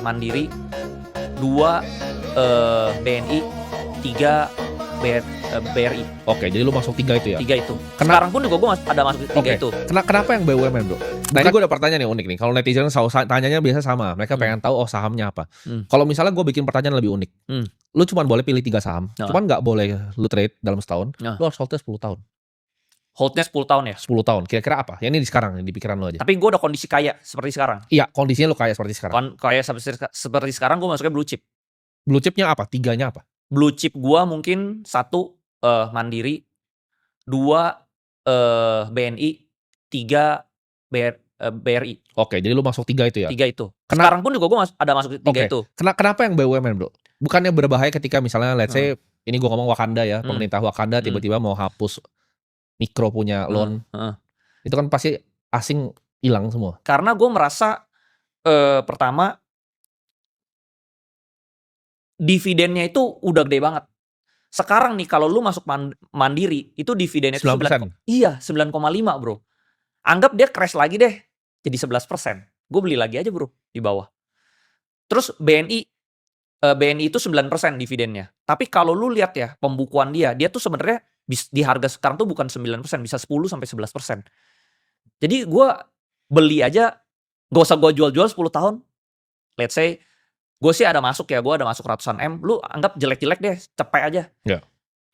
Mandiri, 2 BNI, 3 BRI. Oke, jadi lu masuk 3 itu ya? 3 itu. Sekarang pun juga gue ada masuk 3 itu. Kenapa yang BUMN, bro? Nah, ini gue ada pertanyaan yang unik nih. Kalau netizen tanyanya biasa sama. Mereka pengen tahu sahamnya apa. Kalau misalnya gue bikin pertanyaan lebih unik. Lu cuma boleh pilih 3 saham. Cuman gak boleh lu trade dalam setahun. Lu harus holdnya 10 tahun. Holdnya 10 tahun ya? 10 tahun. Kira-kira apa? Ya ini di sekarang, di pikiran lu aja. Tapi gue udah kondisi kaya seperti sekarang. Iya, kondisinya lu kaya seperti sekarang. Kaya seperti sekarang gue masuknya blue chip. Blue chipnya apa? 3-nya apa? Blue chip gue mungkin 1 Mandiri, 2 BNI, 3 BRI. Oke, jadi lu masuk 3 itu ya? 3 itu. Sekarang pun juga gue ada masuk 3 itu. Kenapa yang BUMN, bro? Bukannya berbahaya ketika misalnya let's say ini gue ngomong Wakanda ya, pemerintah Wakanda tiba-tiba mau hapus mikro punya loan. Itu kan pasti asing hilang semua. Karena gue merasa pertama dividennya itu udah gede banget. Sekarang nih kalau lu masuk Mandiri itu dividennya 9%. Iya, 9,5 bro. Anggap dia crash lagi deh jadi 11%. Gue beli lagi aja bro di bawah. Terus BNI itu 9% dividennya. Tapi kalau lu lihat ya pembukuan dia tuh sebenarnya di harga sekarang tuh bukan 9%, bisa 10 sampai 11%. Jadi gue beli aja, gak usah gue jual-jual 10 tahun. Let's say gue sih ada masuk ya, gue ada masuk ratusan M. Lu anggap jelek-jelek deh, cepet aja.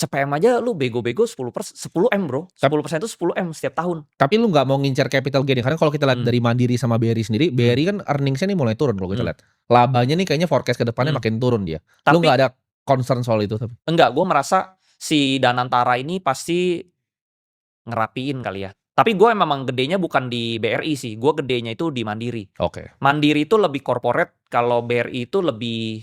Cepet M aja lu bego-bego 10 M bro. 10% itu 10 M setiap tahun. Tapi lu gak mau ngincar capital gain. Karena kalau kita lihat dari Mandiri sama BRI sendiri, BRI kan earningsnya nih mulai turun kalau kita lihat. Labanya nih kayaknya forecast ke depannya makin turun dia. Tapi, lu gak ada concern soal itu? Enggak, gue merasa si Danantara ini pasti ngerapiin kali ya. Tapi gue memang gedenya bukan di BRI sih. Gue gedenya itu di Mandiri. Mandiri itu lebih corporate. Kalau BRI itu lebih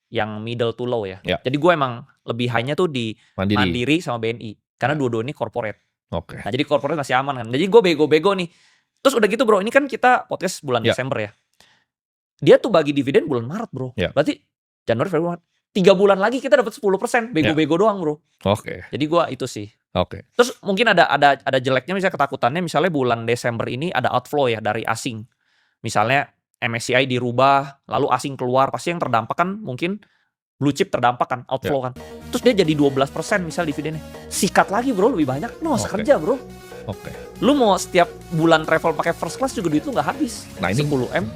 yang middle to low ya. Jadi gue emang lebih high-nya tuh di Mandiri sama BNI. Karena dua-dua ini corporate. Nah jadi corporate masih aman kan. Jadi gue bego-bego nih. Terus udah gitu bro, ini kan kita podcast bulan Desember ya. Dia tuh bagi dividen bulan Maret bro. Berarti Januari, Februari, 3 bulan lagi kita dapat 10%. Bego-bego doang bro. Jadi gue itu sih. Terus mungkin ada jeleknya, misalnya ketakutannya misalnya bulan Desember ini ada outflow ya dari asing. Misalnya MSCI dirubah, lalu asing keluar, pasti yang terdampak kan mungkin blue chip terdampak kan, outflow kan. Terus dia jadi 12% misal dividennya. Sikat lagi bro, lebih banyak. Lu gak usah kerja bro. Lu mau setiap bulan travel pakai first class juga duit lu gak habis. Nah ini 10 M.